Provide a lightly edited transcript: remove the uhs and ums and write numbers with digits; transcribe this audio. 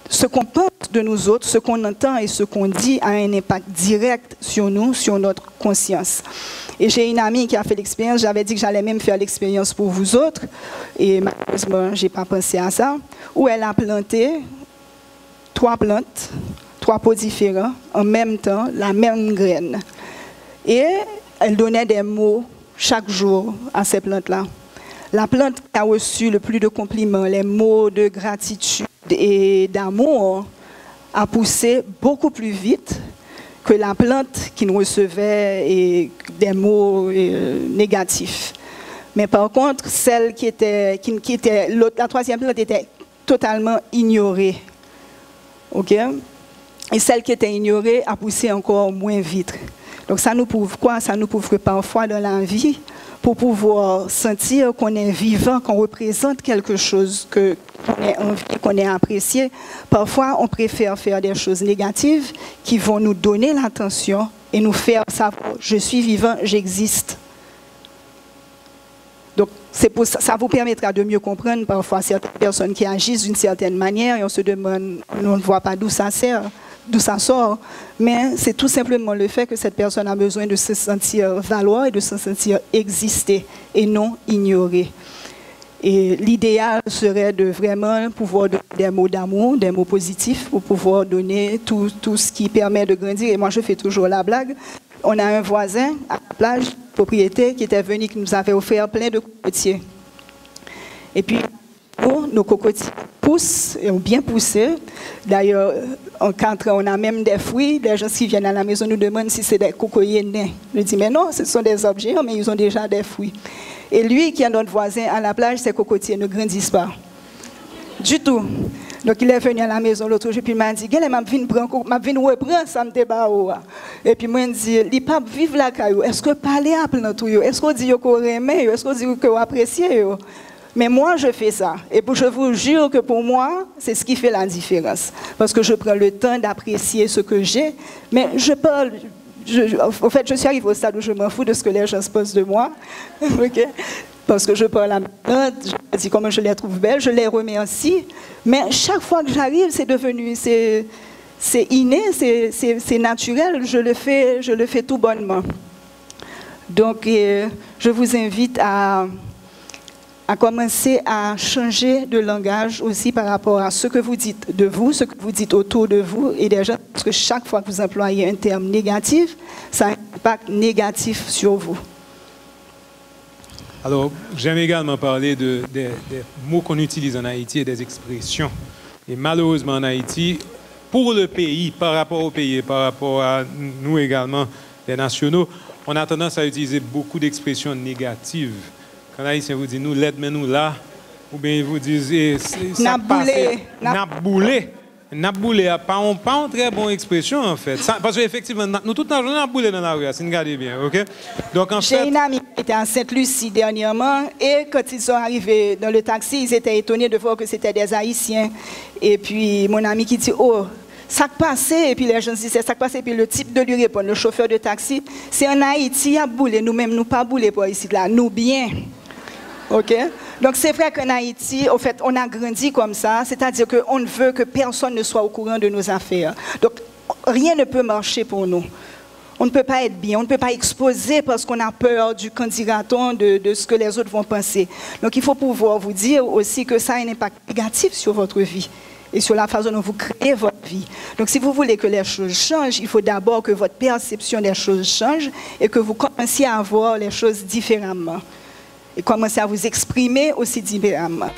Ce qu'on pense de nous autres, ce qu'on entend et ce qu'on dit a un impact direct sur nous, sur notre conscience. Et j'ai une amie qui a fait l'expérience, j'avais dit que j'allais même faire l'expérience pour vous autres, et malheureusement, je n'ai pas pensé à ça, où elle a planté 3 plantes, 3 pots différents, en même temps, la même graine. Et elle donnait des mots chaque jour à ces plantes-là. La plante qui a reçu le plus de compliments, les mots de gratitude et d'amour, a poussé beaucoup plus vite que la plante qui ne recevait des mots négatifs. Mais par contre, celle la 3e plante était totalement ignorée. OK? Et celle qui était ignorée a poussé encore moins vite. Donc ça nous prouve quoi? Ça nous prouve que parfois dans la vie, pour pouvoir sentir qu'on est vivant, qu'on représente quelque chose, qu'on est envie, qu'on est apprécié, parfois on préfère faire des choses négatives qui vont nous donner l'attention et nous faire savoir, je suis vivant, j'existe. Donc ça vous permettra de mieux comprendre parfois certaines personnes qui agissent d'une certaine manière et on se demande, on ne voit pas d'où ça sort, mais c'est tout simplement le fait que cette personne a besoin de se sentir valoir et de se sentir exister et non ignorer. Et l'idéal serait de vraiment pouvoir donner des mots d'amour, des mots positifs, pour pouvoir donner tout ce qui permet de grandir. Et moi, je fais toujours la blague. On a un voisin à la plage, propriétaire, qui était venu, qui nous avait offert plein de cocotiers. Et puis, nos cocotiers poussent et ont bien poussé. D'ailleurs, en 4 ans, on a même des fruits. Les gens qui viennent à la maison nous demandent si c'est des cocoyers nains. Je dis, mais non, ce sont des objets, mais ils ont déjà des fruits. Et lui, qui est notre voisin à la plage, ses cocotiers ne grandissent pas. Du tout. Donc, il est venu à la maison l'autre jour, puis il m'a dit, je vais reprendre ça, et puis moi, il me dit, il ne peut pas vivre la caillou. Est-ce que parler à plein de est-ce qu'on dit qu'on aime, est-ce qu'on dit qu'on apprécie? Mais moi, je fais ça. Et je vous jure que pour moi, c'est ce qui fait la différence. Parce que je prends le temps d'apprécier ce que j'ai. Mais je parle... en fait, je suis arrivée au stade où je m'en fous de ce que les gens se posent de moi. Okay? Parce que je parle à ma tante, je dis comment je les trouve belles, je les remercie. Mais chaque fois que j'arrive, c'est devenu... C'est inné, c'est naturel. Je le fais tout bonnement. Donc, je vous invite à commencer à changer de langage aussi par rapport à ce que vous dites de vous, ce que vous dites autour de vous et des gens, parce que chaque fois que vous employez un terme négatif, ça a un impact négatif sur vous. Alors, j'aime également parler des mots qu'on utilise en Haïti et des expressions. Et malheureusement en Haïti, pour le pays, par rapport au pays et par rapport à nous également, les nationaux, on a tendance à utiliser beaucoup d'expressions négatives. Quand Haïtien vous dit nous l'aide, mais nous là, ou bien ils vous disent ça passe, naboulé. Naboulé n'a pas une très bonne expression en fait. Ça, parce qu'effectivement, nous tout le temps, on a naboulé dans la rue, si vous regardez bien, ok? Donc en fait. J'ai une amie qui était en Sainte-Lucie dernièrement et quand ils sont arrivés dans le taxi, ils étaient étonnés de voir que c'était des Haïtiens. Et puis mon ami qui dit oh, ça passait, et puis les gens disaient ça passait, et puis le type de lui répond, le chauffeur de taxi, c'est en Haïti, il y a boulé, nous-mêmes, nous pas boulé pour ici, là, nous bien. OK? Donc c'est vrai qu'en Haïti, au fait, on a grandi comme ça, c'est-à-dire qu'on ne veut que personne ne soit au courant de nos affaires. Donc rien ne peut marcher pour nous. On ne peut pas être bien, on ne peut pas exposer parce qu'on a peur du candidaton, de ce que les autres vont penser. Donc il faut pouvoir vous dire aussi que ça a un impact négatif sur votre vie et sur la façon dont vous créez votre vie. Donc si vous voulez que les choses changent, il faut d'abord que votre perception des choses change et que vous commenciez à voir les choses différemment. Et commencer à vous exprimer aussi différemment.